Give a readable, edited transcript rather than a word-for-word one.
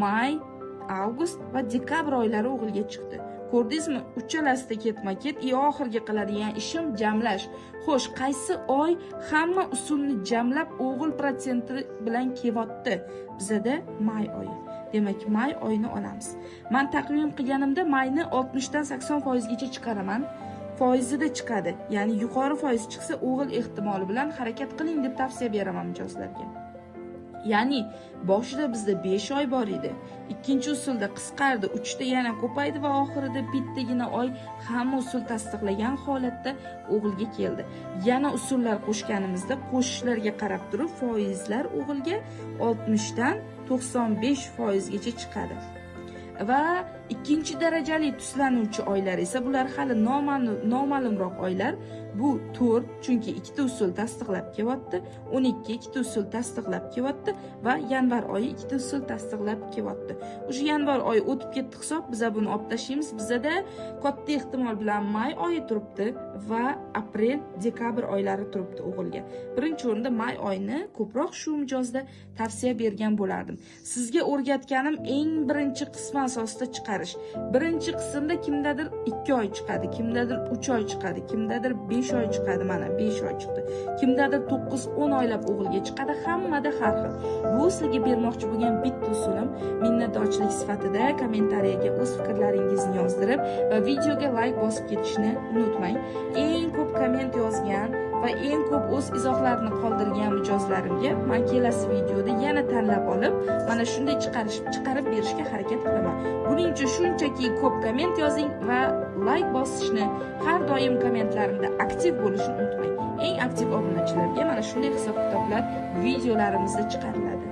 may, avgust va dekabr oylari o'g'ilga chiqdi. Ko'rdingizmi? Uchalasida ketma-ket oxirgi qiladigan ishim jamlash. Xo'sh, qaysi oy hamma usulni jamlab o'g'il protsenti bilan kelyapti? Bizada may oyi. Demak, may oyini olamiz. Men taqvim qilganimda mayni 60 dan 80% gacha chiqaraman. Foizida chiqadi. Ya'ni yuqori foiz chiqsa, o'g'il ehtimoli bilan harakat qiling deb tavsiya beraman mijozlarga. Ya'ni boshida bizda 5 oy bor edi. Ikkinchi usulda qisqardi, 3 ta yana ko'paydi va oxirida bittagina oy hamma usul tasdiqlagan holatda o'g'ilga keldi. Yana usullar qo'shganimizda qo'shishlarga qarab turib foizlar o'g'ilga 60 dan 95% gacha chiqadi. Va ikkinchi darajali tuslanuvchi oylar esa bular hali noma'lumroq oylar. Bu 4, chunki ikkita usul tasdiqlab kelyapti, 12 ikkita usul tasdiqlab kelyapti va yanvar oyi ikkita usul tasdiqlab kelyapti. O'sha yanvar oyi o'tib ketdi hisob, biz buni olib tashlaymiz. Bizda katta ehtimol bilan may oyi turibdi va aprel, dekabr oylari turibdi o'g'ilga. Birinchi o'rinda may oyini ko'proq shu mijozda tavsiya bergan bo'lardim. Sizga o'rgatganim eng birinchi qismi asosida chiqarish. Birinchi qismda kimdadir 2 oy chiqadi, kimdadir 3 oy chiqadi, kimdadir 5 oy chiqadi, mana 5 oy chiqdi. Kimdadir 9-10 oylab o'g'ilga chiqadi, hammada har xil. Bu sizga bermoqchi bo'lgan bitta usulim. Minnatdorchilik sifatida kommentariyaga o'z fikrlaringizni yozdirib va videoga like bosib ketishni unutmang. Eng ko'p komment yozgan va eng ko'p o'z izohlarini qoldirgan mijozlarimga men kelasi videoda yana tanlab olib, mana shunday chiqarib berishga harakat qilaman. Buning uchun shunchaki ko'p komment yozing va like bosishni, har doim kommentlarimda aktiv bo'lishni unutmang. Eng aktiv obunachilarga mana shunday hisob-kitoblar videolarimizda chiqariladi.